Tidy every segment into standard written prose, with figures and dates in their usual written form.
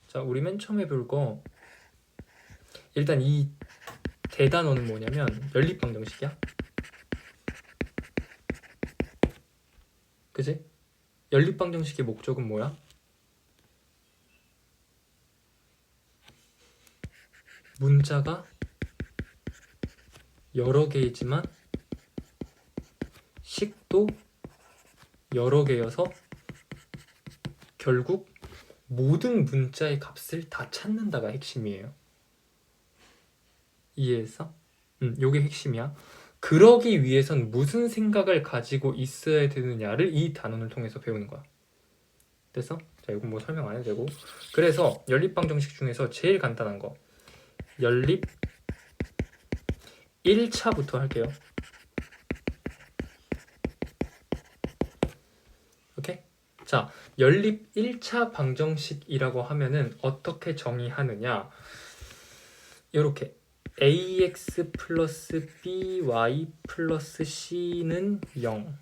자, 우리 맨 처음에 배울 거 일단 이 대단원은 뭐냐면 연립방정식이야. 그지? 연립방정식의 목적은 뭐야? 문자가 여러 개이지만 식도 여러 개여서 결국 모든 문자의 값을 다 찾는다가 핵심이에요. 이해했어? 요게 핵심이야. 그러기 위해선 무슨 생각을 가지고 있어야 되느냐를 이 단원을 통해서 배우는 거야. 됐어? 자, 이건 뭐 설명 안 해도 되고. 그래서 연립방정식 중에서 제일 간단한 거 연립 1차부터 할게요. 오케이? 자, 연립 1차 방정식이라고 하면은 어떻게 정의하느냐? 이렇게 ax 플러스 by 플러스 c는 0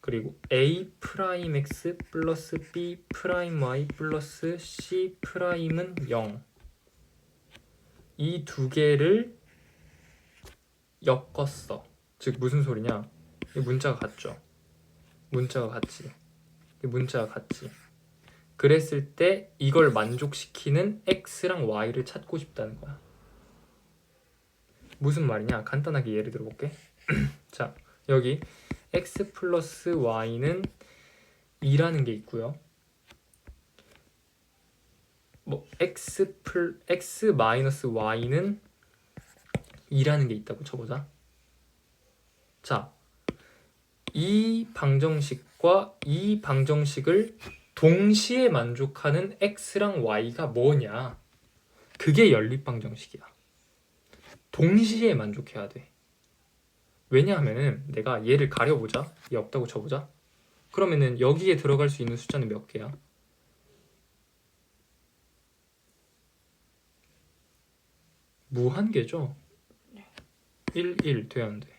그리고 a 프라임 x 플러스 b 프라임 y 플러스 c 프라임은 0 이 두 개를 엮었어. 즉 무슨 소리냐? 이 문자가 같죠? 문자가 같지. 이 문자가 같지. 그랬을 때 이걸 만족시키는 x랑 y를 찾고 싶다는 거야. 무슨 말이냐? 간단하게 예를 들어볼게. 자, 여기 x 플러스 y는 2라는 게 있고요. 뭐 x 마이너스 y는 2라는 게 있다고 쳐보자. 자, 이 방정식과 이 방정식을 동시에 만족하는 x랑 y가 뭐냐? 그게 연립방정식이야. 동시에 만족해야 돼. 왜냐하면은 내가 얘를 가려보자. 얘 없다고 쳐보자. 그러면은 여기에 들어갈 수 있는 숫자는 몇 개야? 무한개죠? 네. 1, 1 돼야 안 돼.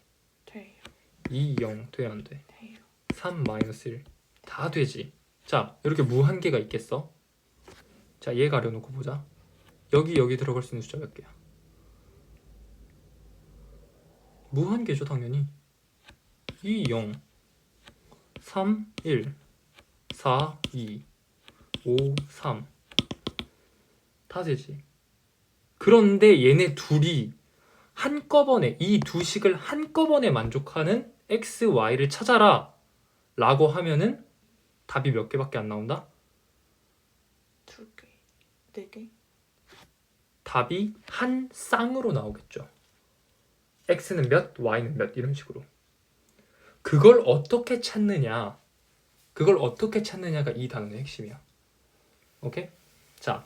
돼요. 2, 0 돼야 안 돼. 돼요. 3, 마이너스 1 다 되지. 자, 이렇게 무한개가 있겠어? 자, 얘 가려놓고 보자. 여기 들어갈 수 있는 숫자 몇 개야? 무한개죠 당연히. 2, 0 3, 1 4, 2 5, 3 다 되지. 그런데 얘네 둘이 한꺼번에 이 두 식을 한꺼번에 만족하는 x, y를 찾아라 라고 하면은 답이 몇 개밖에 안 나온다? 2개, 4개. 답이 한 쌍으로 나오겠죠. x는 몇, y는 몇 이런 식으로. 그걸 어떻게 찾느냐? 그걸 어떻게 찾느냐가 이 단어의 핵심이야. 오케이? 자,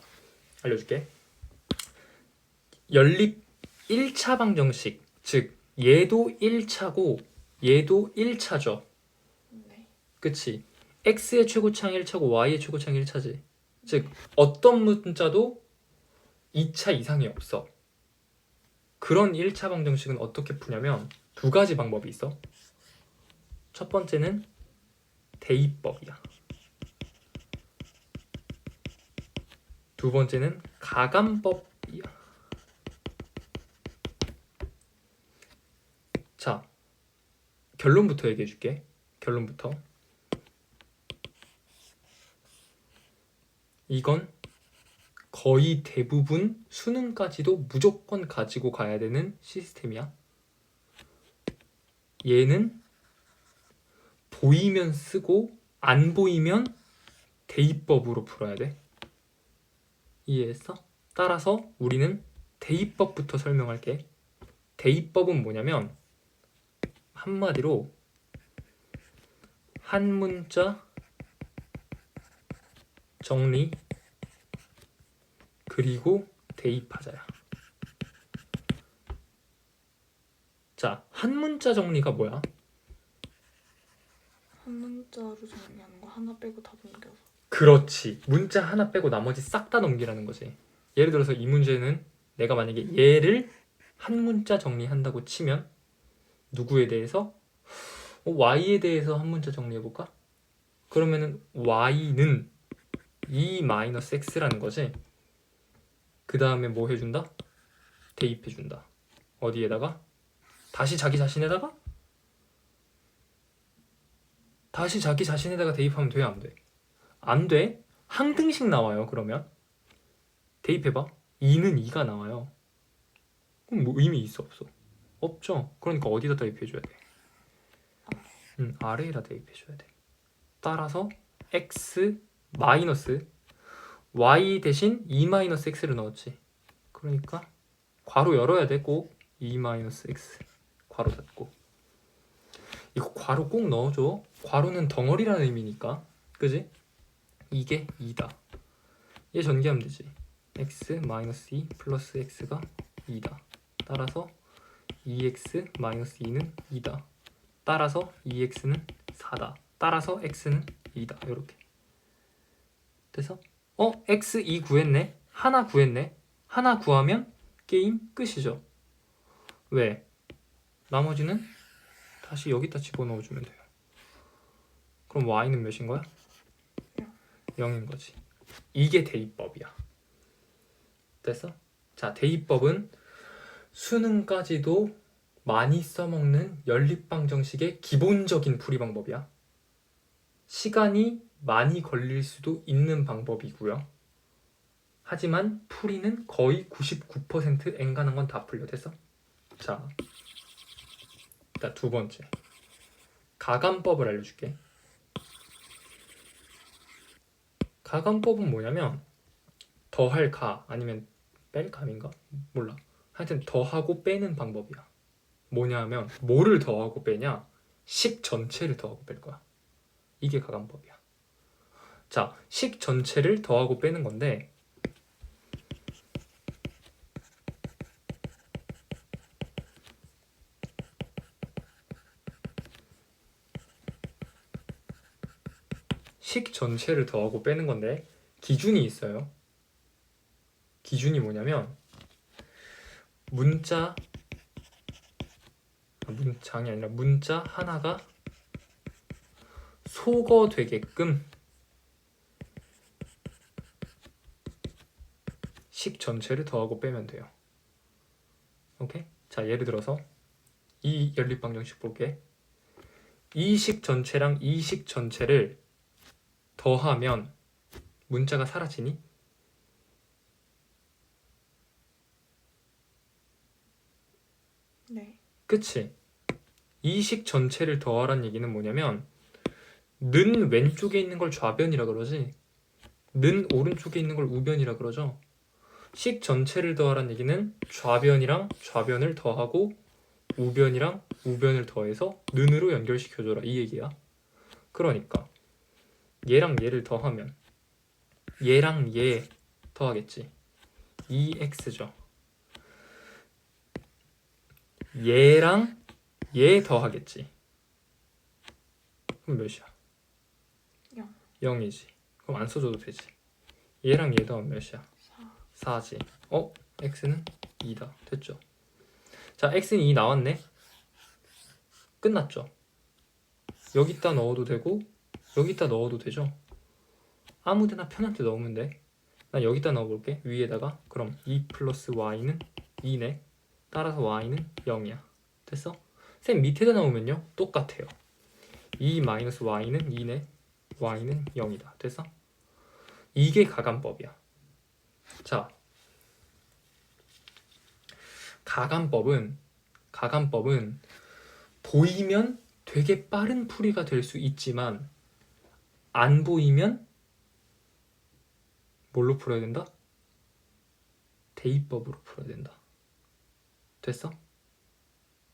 알려줄게. 연립 1차 방정식, 즉 얘도 1차고 얘도 1차죠. 네. 그치? x의 최고창 1차고 y의 최고창 1차지. 즉 어떤 문자도 2차 이상이 없어. 그런 1차 방정식은 어떻게 푸냐면 두 가지 방법이 있어. 첫 번째는 대입법이야. 두 번째는 가감법이야. 자, 결론부터 얘기해 줄게. 결론부터. 이건 거의 대부분 수능까지도 무조건 가지고 가야 되는 시스템이야. 얘는 보이면 쓰고 안 보이면 대입법으로 풀어야 돼. 이해했어? 따라서 우리는 대입법부터 설명할게. 대입법은 뭐냐면 한마디로 한 문자 정리 그리고 대입하자야. 자, 한 문자 정리가 뭐야? 한 문자로 정리하는 거 하나 빼고 다 넘겨서. 그렇지. 문자 하나 빼고 나머지 싹 다 넘기라는 거지. 예를 들어서 이 문제는 내가 만약에 얘를 한 문자 정리한다고 치면 누구에 대해서? y에 대해서 한 문자 정리해볼까? 그러면은 y는 x라는 거지. 그 다음에 뭐 해준다? 대입해준다. 어디에다가? 다시 자기 자신에다가? 다시 자기 자신에다가 대입하면 돼, 안 돼? 안 돼? 항등식 나와요. 그러면 대입해봐. 2는 2가 나와요. 그럼 뭐 의미 있어 없어? 없죠. 그러니까 어디다 대입해줘야 돼? 아래에다 대입해줘야 돼. 따라서 x 마이너스 y 대신 2-x를 넣었지. 그러니까 괄호 열어야 돼. 꼭 2-x 괄호 닫고. 이거 괄호 꼭 넣어줘. 괄호는 덩어리라는 의미니까. 그지? 이게 2다. 얘 전개하면 되지. x-2 플러스 x가 2다. 따라서 2x-2는 2다. 따라서 2x는 4다. 따라서 x는 2다. 이렇게. 돼서 x 2 구했네. 하나 구했네. 하나 구하면 게임 끝이죠. 왜? 나머지는 다시 여기다 집어넣어주면 돼요. 그럼 y는 몇인 거야? 0인 거지. 이게 대입법이야. 됐어? 자, 대입법은 수능까지도 많이 써먹는 연립방정식의 기본적인 풀이 방법이야. 시간이 많이 걸릴 수도 있는 방법이고요. 하지만 풀이는 거의 99% 엔간한 건 다 풀려. 됐어? 자, 일단 두 번째. 가감법을 알려줄게. 가감법은 뭐냐면 더할 가 아니면 뺄 감인가? 몰라. 하여튼 더하고 빼는 방법이야. 뭐냐면 뭐를 더하고 빼냐? 식 전체를 더하고 뺄 거야. 이게 가감법이야. 자, 식 전체를 더하고 빼는 건데 식 전체를 더하고 빼는 건데 기준이 있어요. 기준이 뭐냐면 문장이 아니라 문자 하나가 소거되게끔 식 전체를 더하고 빼면 돼요. 오케이? 자, 예를 들어서 이 연립방정식 볼게. 이 식 전체랑 이 식 전체를 더하면 문자가 사라지니? 네. 그치? 이 식 전체를 더하란 얘기는 뭐냐면 는 왼쪽에 있는 걸 좌변이라 그러지 는 오른쪽에 있는 걸 우변이라 그러죠. 식 전체를 더하란 얘기는 좌변이랑 좌변을 더하고 우변이랑 우변을 더해서 는으로 연결시켜줘라 이 얘기야. 그러니까 얘랑 얘를 더하면 얘랑 얘 더하겠지. 2x죠. 얘랑 얘 더하겠지. 그럼 몇이야? 0. 0이지. 그럼 안 써줘도 되지. 얘랑 얘 더하면 몇이야? 4. 4지. x는 2다. 됐죠? 자, x는 2 나왔네. 끝났죠? 여기다 넣어도 되고 여기다 넣어도 되죠? 아무데나 편할 때 넣으면 돼. 난 여기다 넣어볼게. 위에다가. 그럼 2 플러스 y는 2네. 따라서 y는 0이야. 됐어? 쌤 밑에다 넣으면요 똑같아요. 2 마이너스 y는 2네. y는 0이다. 됐어? 이게 가감법이야. 자, 가감법은 보이면 되게 빠른 풀이가 될 수 있지만 안 보이면 뭘로 풀어야 된다? 대입법으로 풀어야 된다. 됐어?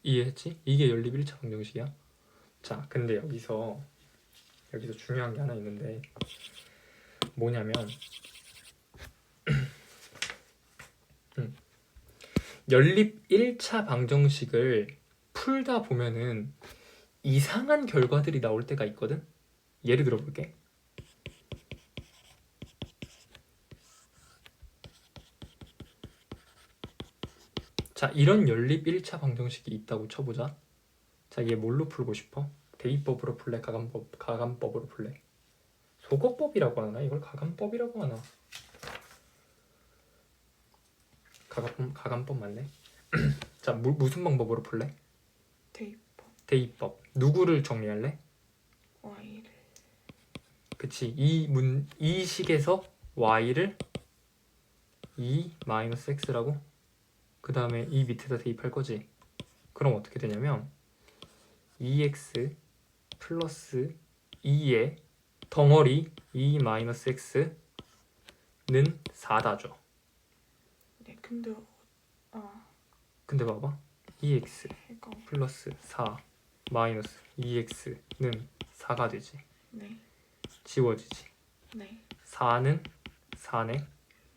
이해했지? 이게 연립 1차 방정식이야. 자, 근데 여기서 중요한 게 하나 있는데 뭐냐면 연립 1차 방정식을 풀다 보면은 이상한 결과들이 나올 때가 있거든? 예를 들어 볼게. 자, 이런 연립 1차 방정식이 있다고 쳐보자. 자, 얘 뭘로 풀고 싶어? 대입법으로 풀래? 가감법으로 풀래? 도거법이라고 하나? 이걸 가감법이라고 하나? 가감법 맞네. 자, 무슨 방법으로 풀래? 대입법 대입법. 누구를 정리할래? y를 그치. 이 식에서 y를 2 마이너스 x라고? 그 다음에 이 밑에다 대입할 거지. 그럼 어떻게 되냐면 2x 플러스 2의 덩어리 2 마이너스 x는 4다죠. 네 근데 아 근데 봐봐. 2x 이거 플러스 4 마이너스 2x는 4가 되지. 네 지워지지. 네 4는 4네.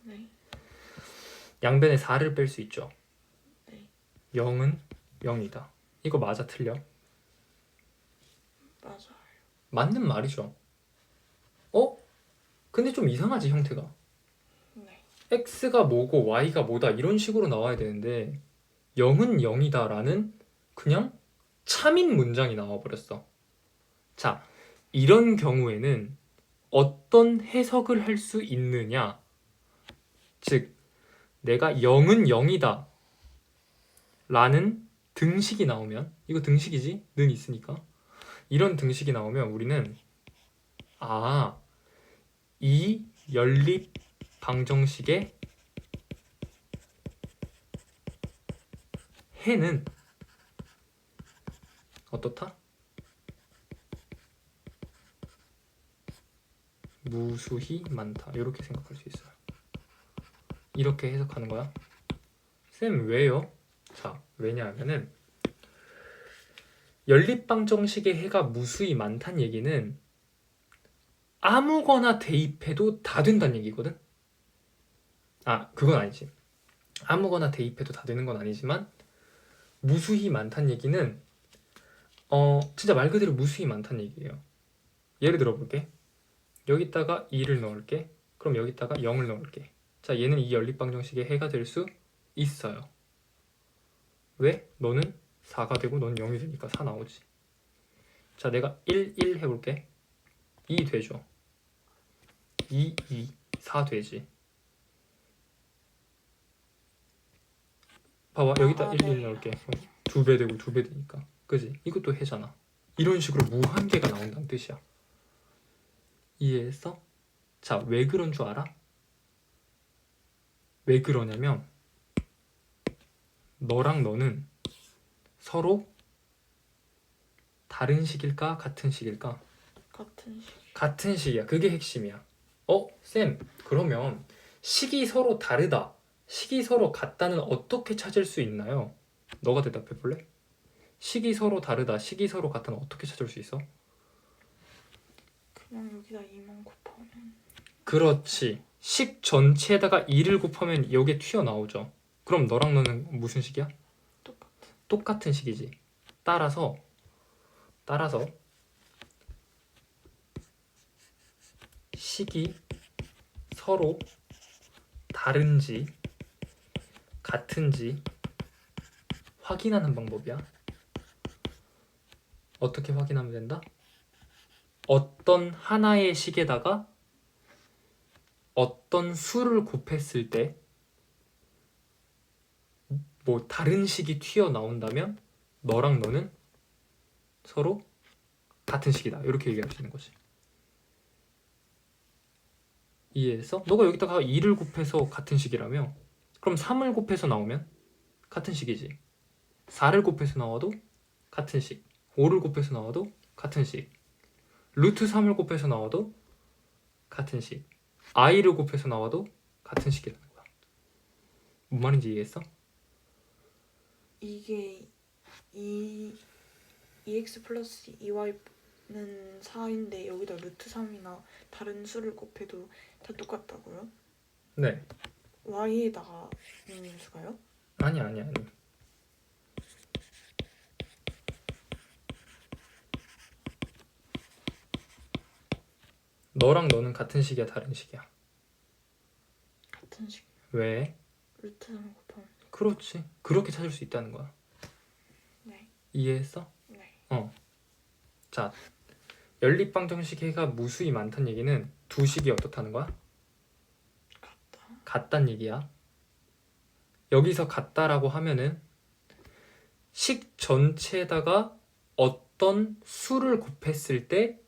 네 양변에 4를 뺄 수 있죠. 네 0은 0이다. 이거 맞아 틀려? 맞아요 맞는 말이죠. 어? 근데 좀 이상하지 형태가. 네 x가 뭐고 y가 뭐다 이런 식으로 나와야 되는데 0은 0이다 라는 그냥 참인 문장이 나와버렸어. 자, 이런 경우에는 어떤 해석을 할 수 있느냐? 즉, 내가 0은 0이다 라는 등식이 나오면, 이거 등식이지? 는 있으니까. 이런 등식이 나오면 우리는 이 연립 방정식의 해는 어떻다? 무수히 많다. 이렇게 생각할 수 있어요. 이렇게 해석하는 거야. 쌤 왜요? 자, 왜냐하면은 연립방정식의 해가 무수히 많다는 얘기는 아무거나 대입해도 다 된다는 얘기거든? 그건 아니지. 아무거나 대입해도 다 되는 건 아니지만 무수히 많다는 얘기는 진짜 말 그대로 무수히 많다는 얘기예요. 예를 들어 볼게. 여기다가 2를 넣을게. 그럼 여기다가 0을 넣을게. 자, 얘는 이 연립방정식의 해가 될 수 있어요. 왜? 너는 4가 되고 넌 0이 되니까 4 나오지. 자, 내가 1, 1 해볼게. 2 되죠. 2, 2, 4 되지. 봐봐, 여기다 1, 1 네. 넣을게. 2배 되고 2배 되니까. 그지? 이것도 해잖아. 이런 식으로 무한계가 나온다는 뜻이야. 이해했어? 자, 왜 그런 줄 알아? 왜 그러냐면 너랑 너는 서로 다른 식일까? 같은 식일까? 같은 식 같은 식이야. 그게 핵심이야. 쌤, 그러면 식이 서로 다르다. 식이 서로 같다는 어떻게 찾을 수 있나요? 너가 대답해 볼래? 식이 서로 다르다. 식이 서로 같다는 어떻게 찾을 수 있어? 그냥 여기다 2만 곱하면 그렇지. 식 전체에다가 2를 곱하면 여기에 튀어나오죠. 그럼 너랑 너는 무슨 식이야? 똑같은 똑같은 식이지. 따라서 식이 서로 다른지 같은지 확인하는 방법이야. 어떻게 확인하면 된다? 어떤 하나의 식에다가 어떤 수를 곱했을 때 뭐 다른 식이 튀어나온다면 너랑 너는 서로 같은 식이다. 이렇게 얘기할 수 있는 거지. 이해했어? 너가 여기다가 2를 곱해서 같은 식이라며 그럼 3을 곱해서 나오면 같은 식이지. 4를 곱해서 나와도 같은 식. 5를 곱해서 나와도 같은 식. 루트 3을 곱해서 나와도 같은 식. i를 곱해서 나와도 같은 식이라는 거야. 뭔 말인지 이해했어? 이게 2x 플러스 2y는 4인데 여기다 루트 3이나 다른 수를 곱해도 다 똑같다고요? 네. y에다가 있는 수가요? 아니. 너랑 너는 같은 식이야, 다른 식이야? 같은 식 왜? 루트 3 곱하면 그렇지. 그렇게 찾을 수 있다는 거야. 네 이해했어? 네. 자, 연립방정식 해가 무수히 많다는 얘기는 두 식이 어떻다는 거야? 같다는 얘기야. 여기서 같다라고 하면은 식 전체에다가 어떤 수를 곱했을 때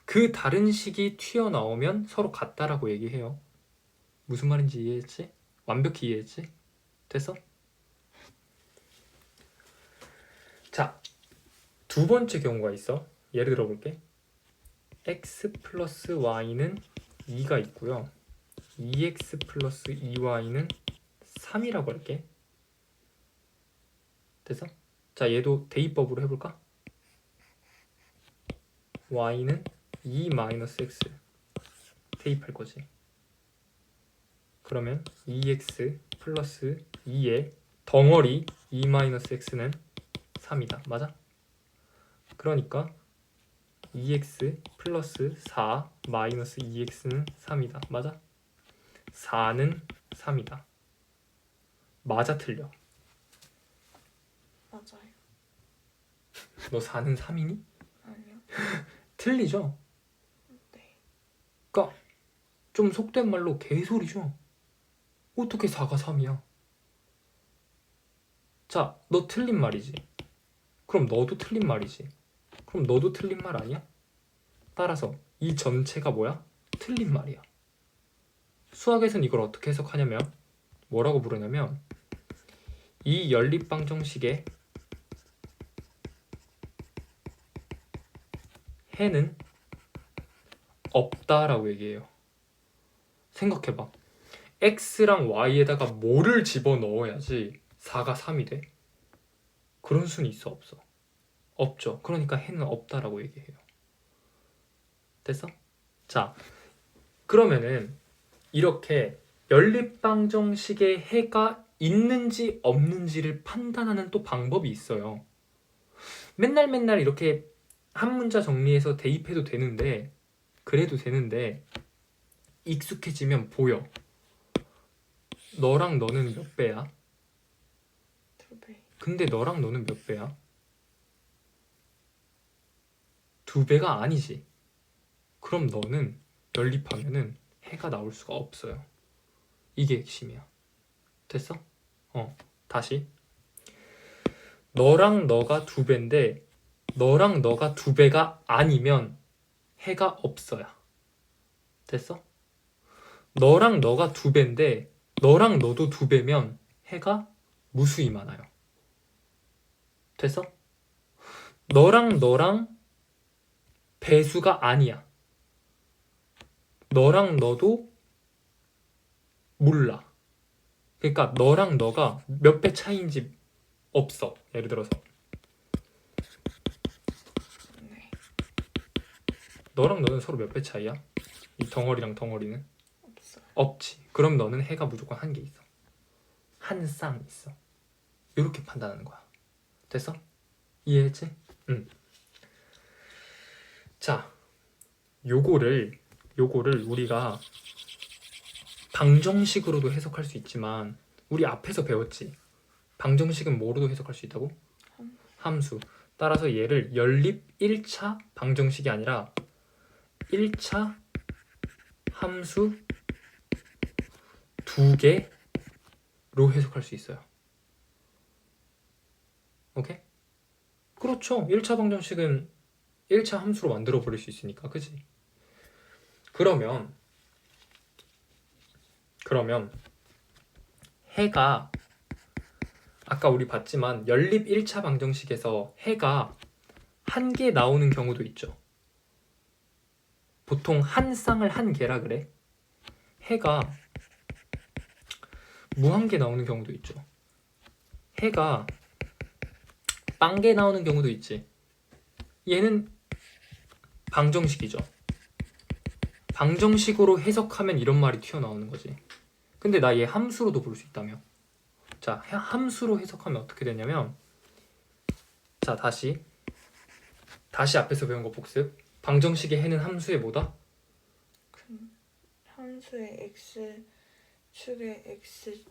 그 다른 식이 튀어나오면 서로 같다라고 얘기해요. 무슨 말인지 이해했지? 완벽히 이해했지? 됐어? 자, 두 번째 경우가 있어. 예를 들어볼게. x 플러스 y는 2가 있고요. 2x 플러스 2y는 3이라고 할게. 됐어? 자, 얘도 대입법으로 해볼까? y는 2 마이너스 x 대입할 거지. 그러면 2x 플러스 2의 덩어리 2 마이너스 x는 3이다. 맞아? 그러니까 2x 플러스 4 마이너스 2x는 3이다. 맞아? 4는 3이다. 맞아 틀려? 맞아요. 너 4는 3이니? 아니요. 틀리죠? 네. 그러니까 좀 속된 말로 개소리죠? 어떻게 4가 3이야? 자, 너 틀린 말이지. 그럼 너도 틀린 말이지. 그럼 너도 틀린 말 아니야? 따라서 이 전체가 뭐야? 틀린 말이야. 수학에서는 이걸 어떻게 해석하냐면 뭐라고 부르냐면 이 연립방정식의 해는 없다라고 얘기해요. 생각해봐. x랑 y에다가 뭐를 집어넣어야지 4가 3이 돼? 그런 수는 있어 없어? 없죠. 그러니까 해는 없다라고 얘기해요. 됐어? 자, 그러면은 이렇게 연립방정식의 해가 있는지 없는지를 판단하는 또 방법이 있어요. 맨날 이렇게 한 문자 정리해서 대입해도 되는데 그래도 되는데 익숙해지면 보여. 너랑 너는 몇 배야? 2배. 근데 너랑 너는 몇 배야? 2배가 아니지. 그럼 너는 연립하면은 해가 나올 수가 없어요. 이게 핵심이야. 됐어? 다시. 너랑 너가 2배인데 너랑 너가 2배가 아니면 해가 없어요. 됐어? 너랑 너가 2배인데 너랑 너도 2배면 해가 무수히 많아요. 됐어? 너랑 너랑 배수가 아니야. 너랑 너도 몰라. 그러니까 너랑 너가 몇 배 차이인지 없어. 예를 들어서 네. 너랑 너는 서로 몇 배 차이야? 이 덩어리랑 덩어리는? 없어요. 없지. 그럼 너는 해가 무조건 한 개 있어. 한 쌍 있어. 이렇게 판단하는 거야. 됐어? 이해했지? 응. 자, 요거를 우리가 방정식으로도 해석할 수 있지만 우리 앞에서 배웠지. 방정식은 뭐로도 해석할 수 있다고? 함수. 따라서 얘를 연립 1차 방정식이 아니라 1차 함수 2개로 해석할 수 있어요. 오케이? 그렇죠. 1차 방정식은 1차 함수로 만들어 버릴 수 있으니까. 그치? 그러면 해가 아까 우리 봤지만 연립 1차 방정식에서 해가 한 개 나오는 경우도 있죠. 보통 한 쌍을 한 개라 그래. 해가 무한 개 나오는 경우도 있죠. 해가 빵 개 나오는 경우도 있지. 얘는 방정식이죠. 방정식으로 해석하면 이런 말이 튀어나오는 거지. 근데 나 얘 함수로도 볼 수 있다며. 자, 함수로 해석하면 어떻게 되냐면 자, 다시 앞에서 배운 거 복습. 방정식의 해는 함수의 뭐다? 함수의 x 축의 x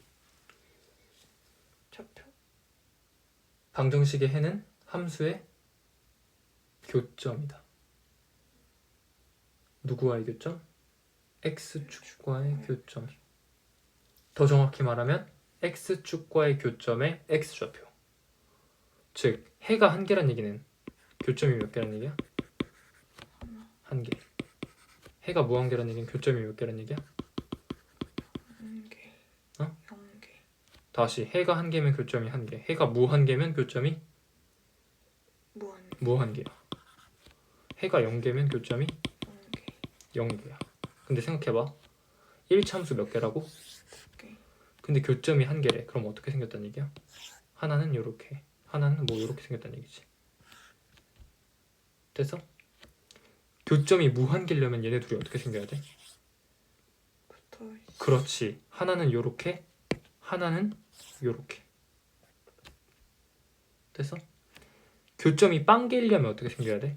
좌표. 방정식의 해는 함수의 교점이다. 누구와의 교점? x축과의 교점. 더 정확히 말하면 x축과의 교점의 x좌표. 즉 해가 한 개란 얘기는 교점이 몇 개란 얘기야? 한 개. 해가 무한개란 얘기는 교점이 몇 개란 얘기야? 1개. 어? 0개. 다시 해가 한 개면 교점이 한 개. 해가 무한개면 교점이 무한. 무한개야. 해가 0개면 교점이 0개. 0개야. 근데 생각해봐. 1참수 몇 개라고? 9개. 근데 교점이 한 개래. 그럼 어떻게 생겼단 얘기야? 하나는 요렇게, 하나는 뭐 요렇게 생겼단 얘기지. 됐어? 교점이 무한개려면 얘네 둘이 어떻게 생겨야 돼? 붙어 있어. 그렇지. 하나는 요렇게, 하나는 요렇게. 됐어? 교점이 빵개려면 어떻게 생겨야 돼?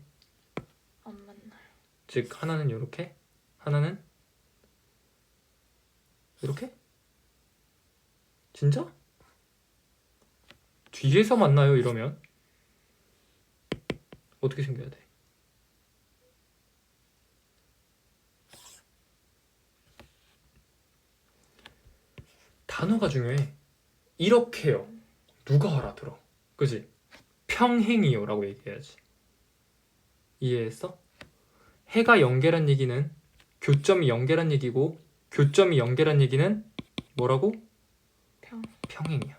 안 만나요. 즉 하나는 요렇게, 하나는 이렇게? 진짜? 뒤에서 만나요 이러면 어떻게 생겨야 돼? 단어가 중요해. 이렇게요. 누가 알아들어? 그지? 평행이요 라고 얘기해야지. 이해했어? 해가 0개란 얘기는 교점이 0개란 얘기고 교점이 0개란 얘기는 뭐라고? 평행이야.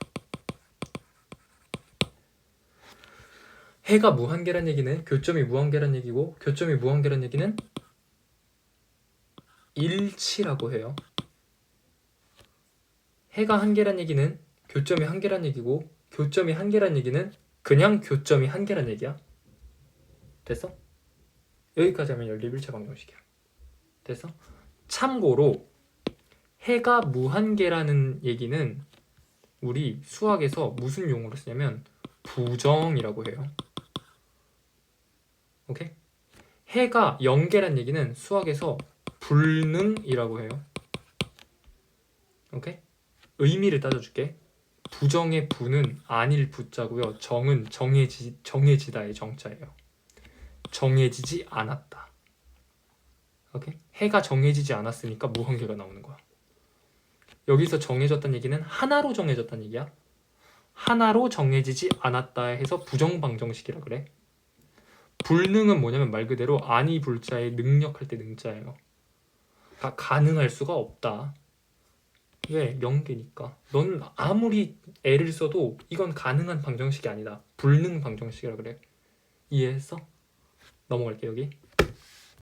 해가 무한개란 얘기는 교점이 무한개란 얘기고 교점이 무한개란 얘기는 일치라고 해요. 해가 한 개란 얘기는 교점이 한 개란 얘기고 교점이 한 개란 얘기는 그냥 교점이 한 개란 얘기야. 됐어? 여기까지 하면 연립일체 방정식이야. 됐어? 참고로 해가 무한개라는 얘기는 우리 수학에서 무슨 용어로 쓰냐면 부정이라고 해요. 오케이? 해가 0개란 얘기는 수학에서 불능이라고 해요. 오케이? 의미를 따져줄게. 부정의 부는 아닐 부자고요. 정은 정해지다의 정자예요. 정해지지 않았다. 오케이? 해가 정해지지 않았으니까 무한개가 나오는 거야. 여기서 정해졌다는 얘기는 하나로 정해졌다는 얘기야. 하나로 정해지지 않았다 해서 부정방정식이라 그래. 불능은 뭐냐면 말 그대로 아니 불자에 능력할 때 능자예요. 그러니까 가능할 수가 없다. 왜? 0개니까. 넌 아무리 애를 써도 이건 가능한 방정식이 아니다. 불능 방정식이라 그래. 이해했어? 넘어갈게 여기.